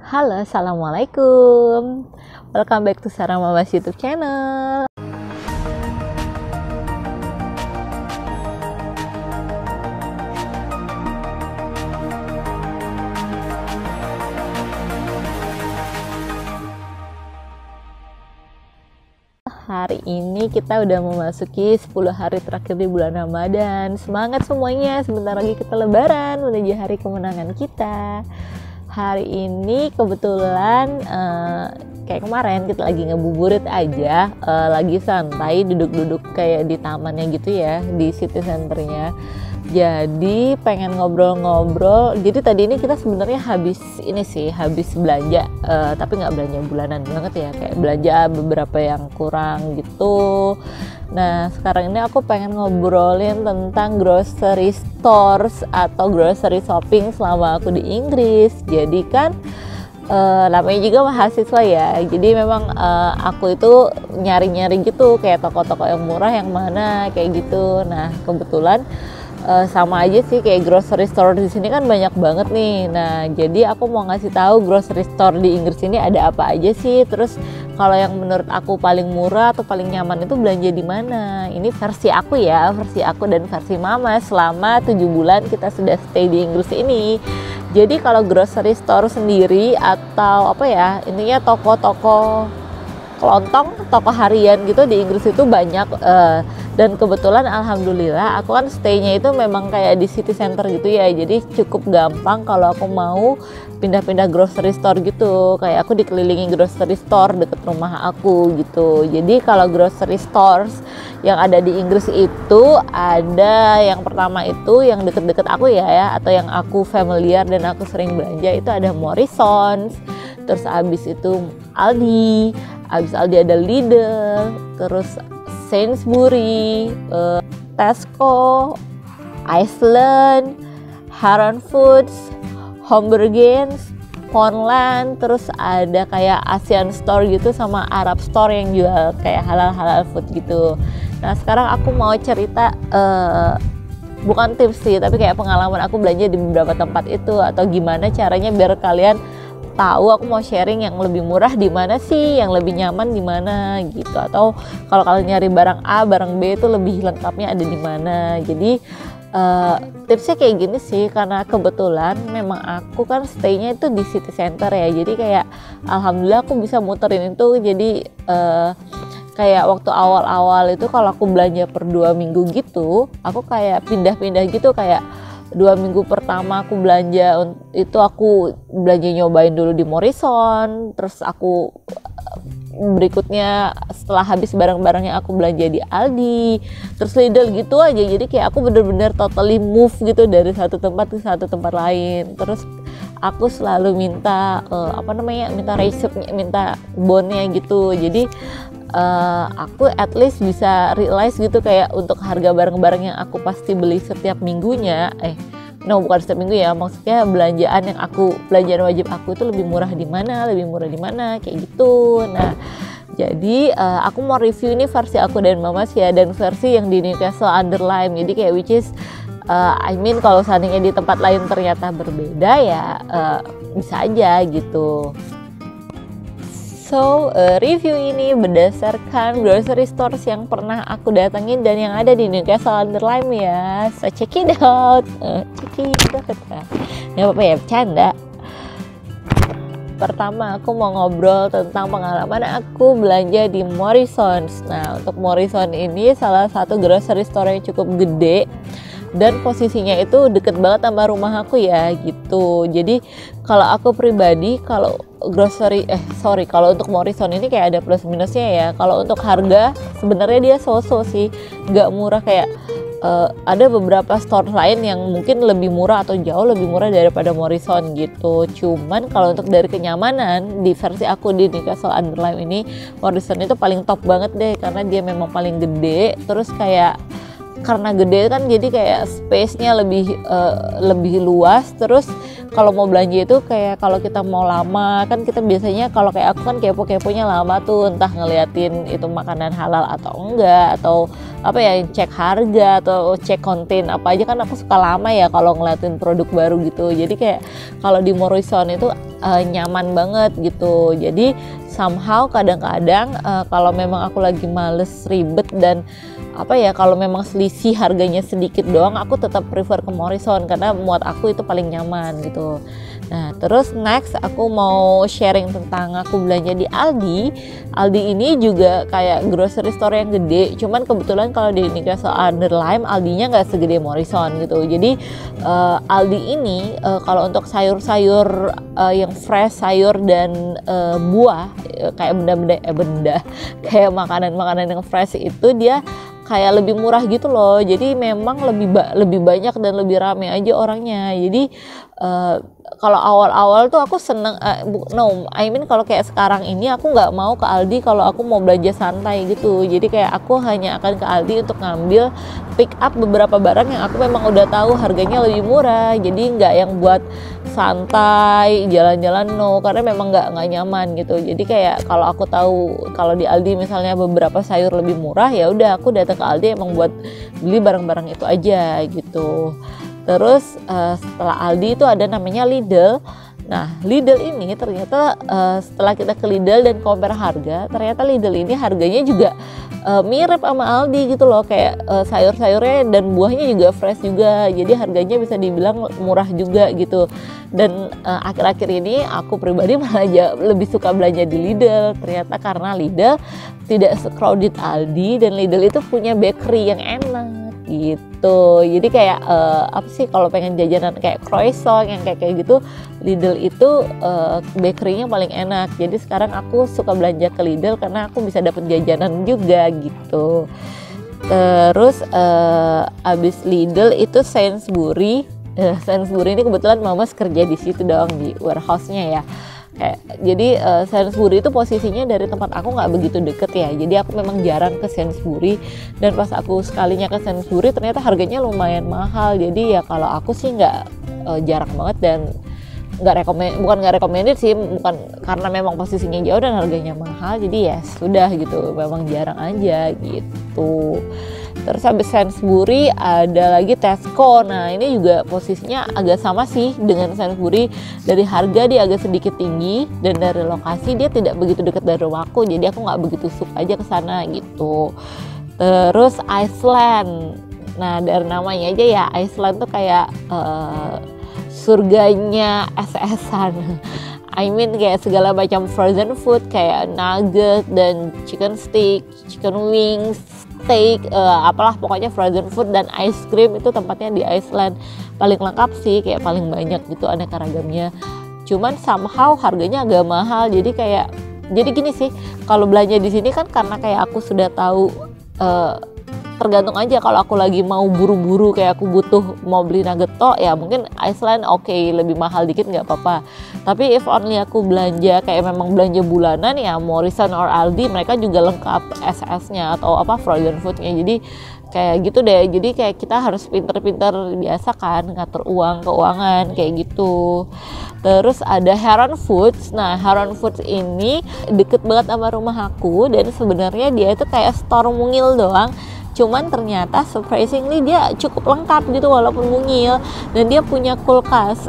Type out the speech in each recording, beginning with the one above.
Halo, assalamualaikum. Welcome back to Sarah Mamas YouTube channel. Hari ini kita udah memasuki 10 hari terakhir di bulan Ramadan. Semangat semuanya, sebentar lagi kita lebaran menuju hari kemenangan kita. Hari ini kebetulan kayak kemarin kita lagi ngebuburit aja, lagi santai duduk-duduk kayak di tamannya gitu ya, di city centernya. Jadi pengen ngobrol-ngobrol. Jadi tadi ini kita sebenarnya habis belanja, tapi nggak belanja bulanan banget ya, kayak belanja beberapa yang kurang gitu. Nah sekarang ini aku pengen ngobrolin tentang grocery stores atau grocery shopping selama aku di Inggris. Jadi kan namanya juga mahasiswa ya, jadi memang aku itu nyari-nyari gitu kayak toko-toko yang murah yang mana kayak gitu. Nah kebetulan sama aja sih kayak grocery store di sini kan banyak banget nih. Nah jadi aku mau ngasih tahu grocery store di Inggris ini ada apa aja sih, terus kalau yang menurut aku paling murah atau paling nyaman itu belanja di mana. Ini versi aku ya, versi aku dan versi mama selama 7 bulan kita sudah stay di Inggris ini. Jadi kalau grocery store sendiri atau apa ya, intinya toko-toko kelontong, toko harian gitu di Inggris itu banyak, dan kebetulan alhamdulillah aku kan stay-nya itu memang kayak di city center gitu ya, jadi cukup gampang kalau aku mau pindah-pindah grocery store gitu, kayak aku dikelilingi grocery store deket rumah aku gitu. Jadi kalau grocery stores yang ada di Inggris itu ada yang pertama itu yang deket-deket aku ya, atau yang aku familiar dan aku sering belanja itu ada Morrisons, terus abis itu Aldi, abis Aldi ada Lidl, terus Sainsbury, Tesco, Iceland, Heron Foods, Homburgens, Poundland, terus ada kayak Asian Store gitu sama Arab Store yang jual kayak halal food gitu. Nah sekarang aku mau cerita, bukan tips sih, tapi kayak pengalaman aku belanja di beberapa tempat itu, atau gimana caranya biar kalian tahu aku mau sharing yang lebih murah di mana sih, yang lebih nyaman di mana gitu, atau kalau kalian nyari barang A, barang B itu lebih lengkapnya ada di mana. Jadi tipsnya kayak gini sih, karena kebetulan memang aku kan stay-nya itu di city center ya, jadi kayak alhamdulillah aku bisa muterin itu. Jadi kayak waktu awal-awal itu kalau aku belanja per 2 minggu gitu, aku kayak pindah-pindah gitu, kayak 2 minggu pertama aku belanja itu aku belanja nyobain dulu di Morrison, terus aku berikutnya setelah habis barang-barangnya aku belanja di Aldi, terus Lidl gitu aja. Jadi kayak aku bener-bener totally move gitu dari satu tempat ke satu tempat lain. Terus aku selalu minta minta resepnya, minta bonnya gitu. Jadi aku at least bisa realize gitu kayak untuk harga barang-barang yang aku pasti beli setiap minggunya, bukan setiap minggu ya, maksudnya belanjaan wajib aku itu lebih murah di mana kayak gitu. Nah jadi aku mau review ini versi aku dan Mamas ya, dan versi yang di Newcastle under Lyme. Jadi kayak which is kalau seandainya di tempat lain ternyata berbeda ya, bisa aja gitu. So, review ini berdasarkan grocery stores yang pernah aku datengin dan yang ada di Newcastle under Lyme ya. So, check it out. Nggak apa-apa ya, bercanda. Pertama, aku mau ngobrol tentang pengalaman aku belanja di Morrisons. Nah, untuk Morrison ini salah satu grocery store yang cukup gede, dan posisinya itu deket banget sama rumah aku ya gitu. Jadi kalau aku pribadi, kalau untuk Morrison ini kayak ada plus minusnya ya. Kalau untuk harga sebenarnya dia so-so sih, nggak murah kayak ada beberapa store lain yang mungkin lebih murah atau jauh lebih murah daripada Morrison gitu. Cuman kalau untuk dari kenyamanan, di versi aku di Newcastle under Lyme ini, Morrison itu paling top banget deh, karena dia memang paling gede. Terus kayak karena gede kan jadi kayak space-nya lebih luas, terus kalau mau belanja itu kayak kalau kita mau lama kan, kita biasanya kalau kayak aku kan kepo-keponya lama tuh, entah ngeliatin itu makanan halal atau enggak, atau apa ya, cek harga atau cek konten apa aja kan. Aku suka lama ya kalau ngeliatin produk baru gitu. Jadi kayak kalau di Morrison itu nyaman banget gitu. Jadi somehow kadang-kadang kalau memang aku lagi males ribet dan apa ya, kalau memang selisih harganya sedikit doang, aku tetap prefer ke Morrison karena buat aku itu paling nyaman gitu. Nah terus next aku mau sharing tentang aku belanja di Aldi. Aldi ini juga kayak grocery store yang gede, cuman kebetulan kalau di Newcastle under Lyme Aldinya nggak segede Morrison gitu. Jadi Aldi ini kalau untuk sayur-sayur yang fresh, sayur dan buah, kayak benda kayak makanan-makanan yang fresh itu dia kayak lebih murah gitu loh. Jadi memang lebih banyak dan lebih rame aja orangnya. Jadi kalau awal-awal tuh aku seneng, kalau kayak sekarang ini aku nggak mau ke Aldi kalau aku mau belanja santai gitu. Jadi kayak aku hanya akan ke Aldi untuk ngambil pick up beberapa barang yang aku memang udah tahu harganya lebih murah. Jadi nggak yang buat santai jalan-jalan, karena memang nggak nyaman gitu. Jadi kayak kalau aku tahu kalau di Aldi misalnya beberapa sayur lebih murah, ya udah aku datang ke Aldi emang buat beli barang-barang itu aja gitu. Terus setelah Aldi itu ada namanya Lidl. Nah Lidl ini ternyata setelah kita ke Lidl dan compare harga, ternyata Lidl ini harganya juga mirip sama Aldi gitu loh. Kayak sayur-sayurnya dan buahnya juga fresh juga, jadi harganya bisa dibilang murah juga gitu. Dan akhir-akhir ini aku pribadi malah lebih suka belanja di Lidl, ternyata karena Lidl tidak se-crowded Aldi dan Lidl itu punya bakery yang enak gitu. Jadi kayak apa sih, kalau pengen jajanan kayak croissant yang kayak gitu, Lidl itu bakerynya paling enak. Jadi sekarang aku suka belanja ke Lidl karena aku bisa dapet jajanan juga gitu. Terus abis Lidl itu Sainsbury. Sainsbury ini kebetulan Mama kerja di situ doang, di warehouse-nya ya. Jadi Sainsbury itu posisinya dari tempat aku nggak begitu deket ya, jadi aku memang jarang ke Sainsbury. Dan pas aku sekalinya ke Sainsbury ternyata harganya lumayan mahal. Jadi ya kalau aku sih nggak jarang banget dan bukan nggak recommended sih, bukan karena memang posisinya jauh dan harganya mahal, jadi ya sudah gitu, memang jarang aja gitu. Terus habis Sainsbury ada lagi Tesco. Nah ini juga posisinya agak sama sih dengan Sainsbury. Dari harga dia agak sedikit tinggi dan dari lokasi dia tidak begitu dekat dari rumahku, jadi aku nggak begitu suka aja ke sana gitu. Terus Iceland. Nah dari namanya aja ya, Iceland tuh kayak surganya es-esan. Kayak segala macam frozen food kayak nugget dan chicken stick, chicken wings, steak, apalah pokoknya frozen food dan ice cream itu tempatnya di Iceland. Paling lengkap sih, kayak paling banyak gitu aneka ragamnya. Cuman somehow harganya agak mahal. Jadi gini sih, kalau belanja di sini kan karena kayak aku sudah tahu, tergantung aja. Kalau aku lagi mau buru-buru kayak aku butuh mau beli nugget ya mungkin Iceland oke, lebih mahal dikit nggak apa-apa. Tapi if only aku belanja kayak memang belanja bulanan ya Morrison or Aldi, mereka juga lengkap SS-nya atau apa frozen food-nya. Jadi kayak gitu deh. Jadi kayak kita harus pinter-pinter biasa kan ngatur keuangan kayak gitu. Terus ada Heron Foods. Nah Heron Foods ini deket banget sama rumah aku dan sebenarnya dia itu kayak store mungil doang. Cuman ternyata surprisingly dia cukup lengkap gitu walaupun mungil. Dan dia punya kulkas,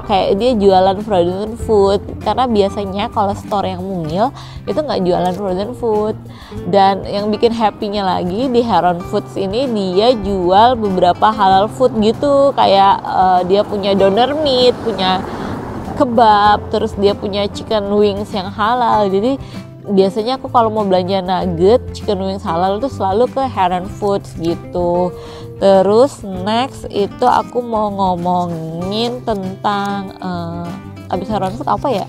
kayak dia jualan frozen food. Karena biasanya kalau store yang mungil itu nggak jualan frozen food. Dan yang bikin happy-nya lagi di Heron Foods ini dia jual beberapa halal food gitu. Kayak dia punya doner meat, punya kebab, terus dia punya chicken wings yang halal. Jadi biasanya aku kalau mau belanja nugget, chicken wings halal itu selalu ke Heron Foods gitu. Terus next itu aku mau ngomongin tentang abis Heron Foods apa ya?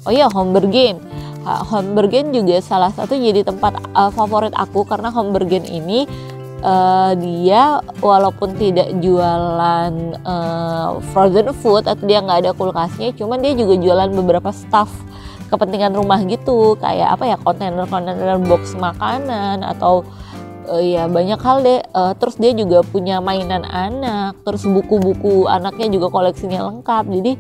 Oh iya, Hombergen. Hombergen juga salah satu jadi tempat favorit aku karena Hombergen ini dia walaupun tidak jualan frozen food atau dia nggak ada kulkasnya, cuman dia juga jualan beberapa stuff kepentingan rumah gitu, kayak apa ya, kontainer box makanan atau ya banyak hal deh. Terus dia juga punya mainan anak, terus buku-buku anaknya juga koleksinya lengkap. Jadi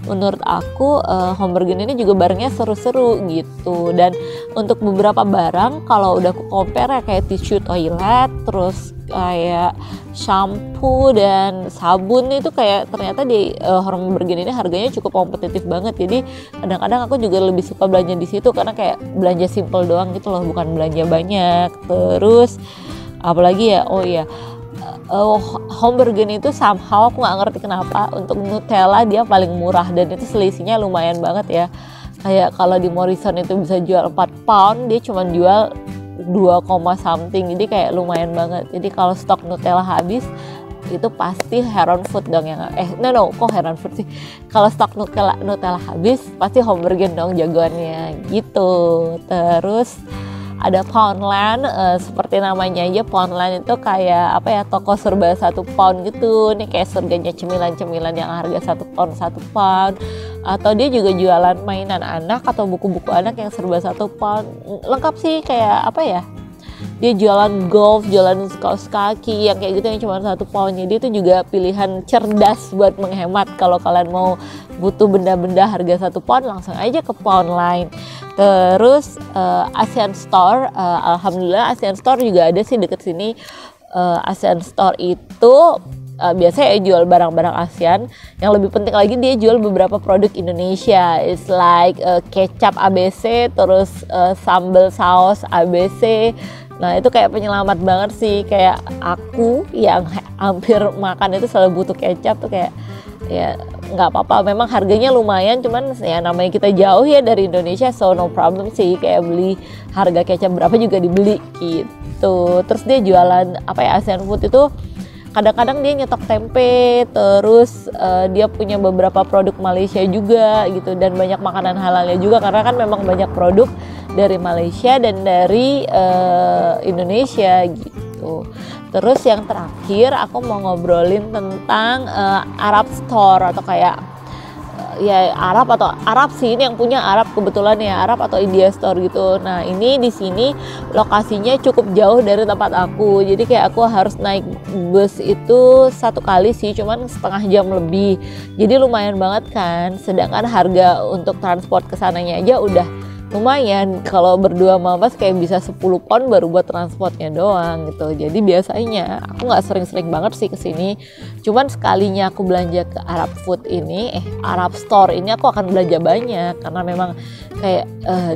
menurut aku Home Bargain ini juga barangnya seru-seru gitu. Dan untuk beberapa barang kalau udah aku compare ya kayak tisu toilet, terus kayak shampoo dan sabun itu kayak ternyata di Home Bargain ini harganya cukup kompetitif banget. Jadi kadang-kadang aku juga lebih suka belanja di situ karena kayak belanja simple doang gitu loh, bukan belanja banyak. Terus apalagi ya, Home Bargain itu somehow aku nggak ngerti kenapa untuk Nutella dia paling murah dan itu selisihnya lumayan banget ya. Kayak kalau di Morrison itu bisa jual 4 pound, dia cuma jual 2, something, jadi kayak lumayan banget. Jadi kalau stok Nutella habis itu pasti Heron Food dong yang kok Heron Food sih, kalau stok Nutella habis pasti Home Bargain dong jagoannya gitu. Terus ada Poundland, seperti namanya aja Poundland itu kayak apa ya, toko serba 1 pound gitu. Ini kayak surganya cemilan-cemilan yang harga 1 pound. Atau dia juga jualan mainan anak atau buku-buku anak yang serba 1 pound. Lengkap sih, kayak apa ya, dia jualan golf, jualan kaos kaki yang kayak gitu yang cuma 1 pound. Jadi itu juga pilihan cerdas buat menghemat. Kalau kalian mau butuh benda-benda harga 1 pound, langsung aja ke Poundland. Terus Asian Store, alhamdulillah Asian Store juga ada sih deket sini. Asian Store itu biasanya jual barang-barang ASEAN. Yang lebih penting lagi dia jual beberapa produk Indonesia. It's like kecap ABC, terus sambal saus ABC. Nah itu kayak penyelamat banget sih. Kayak aku yang hampir makan itu selalu butuh kecap tuh, kayak ya nggak apa-apa, memang harganya lumayan, cuman ya namanya kita jauh ya dari Indonesia, so no problem sih, kayak beli harga kecap berapa juga dibeli gitu. Terus dia jualan apa ya, Asian Food itu kadang-kadang dia nyetok tempe, terus dia punya beberapa produk Malaysia juga gitu, dan banyak makanan halalnya juga karena kan memang banyak produk dari Malaysia dan dari Indonesia gitu. Terus yang terakhir aku mau ngobrolin tentang Arab Store atau kayak ya Arab sih, ini yang punya Arab kebetulan ya, Arab atau India Store gitu. Nah ini di sini lokasinya cukup jauh dari tempat aku, jadi kayak aku harus naik bus itu 1 kali sih, cuman setengah jam lebih. Jadi lumayan banget kan, sedangkan harga untuk transport kesananya aja udah lumayan. Kalau berdua sama Mas kayak bisa 10 pound baru buat transportnya doang gitu. Jadi biasanya aku nggak sering-sering banget sih kesini, cuman sekalinya aku belanja ke Arab Food ini, Arab Store ini aku akan belanja banyak karena memang kayak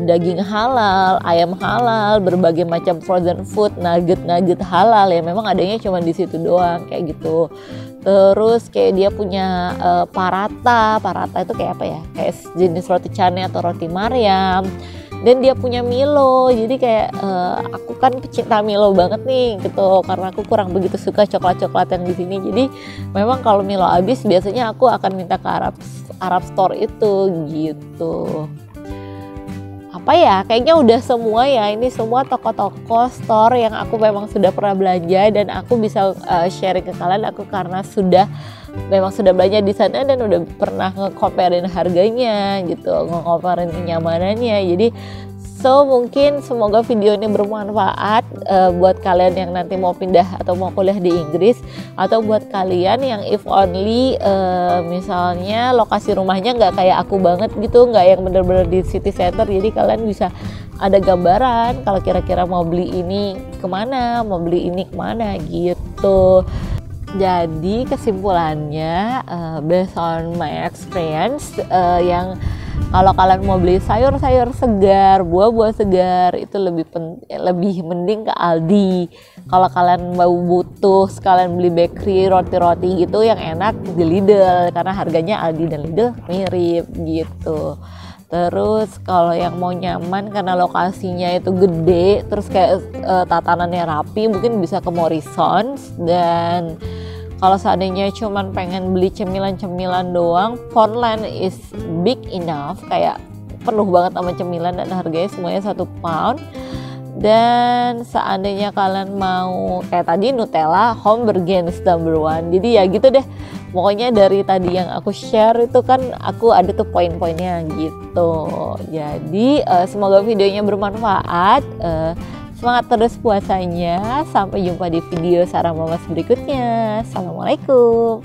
daging halal, ayam halal, berbagai macam frozen food, nugget halal ya memang adanya cuma di situ doang kayak gitu. Terus kayak dia punya parata itu kayak apa ya, kayak jenis roti canai atau roti Maryam. Dan dia punya Milo, jadi kayak aku kan pecinta Milo banget nih gitu, karena aku kurang begitu suka coklat yang di sini. Jadi memang kalau Milo habis biasanya aku akan minta ke Arab Store itu gitu. Apa ya, kayaknya udah semua ya, ini semua toko-toko store yang aku memang sudah pernah belanja dan aku bisa sharing ke kalian aku karena memang sudah belanja di sana dan udah pernah nge-comparein harganya gitu, nge-comparein kenyamanannya. Jadi mungkin semoga video ini bermanfaat buat kalian yang nanti mau pindah atau mau kuliah di Inggris, atau buat kalian yang if only misalnya lokasi rumahnya nggak kayak aku banget gitu, nggak yang bener-bener di city center. Jadi kalian bisa ada gambaran kalau kira-kira mau beli ini kemana, mau beli ini kemana gitu. Jadi kesimpulannya based on my experience, yang kalau kalian mau beli sayur-sayur segar, buah-buah segar itu lebih mending ke Aldi. Kalau kalian mau butuh sekalian beli bakery, roti-roti gitu yang enak di Lidl karena harganya Aldi dan Lidl mirip gitu. Terus kalau yang mau nyaman karena lokasinya itu gede, terus kayak tatanannya rapi, mungkin bisa ke Morrisons. Dan kalau seandainya cuman pengen beli cemilan-cemilan doang, Poundland is big enough, kayak penuh banget sama cemilan dan harganya semuanya 1 pound. Dan seandainya kalian mau kayak tadi Nutella, Home Bargain is number 1. Jadi ya gitu deh, pokoknya dari tadi yang aku share itu kan aku ada tuh poin-poinnya gitu. Jadi semoga videonya bermanfaat. Semangat terus puasanya. Sampai jumpa di video sarang mamas berikutnya. Assalamualaikum.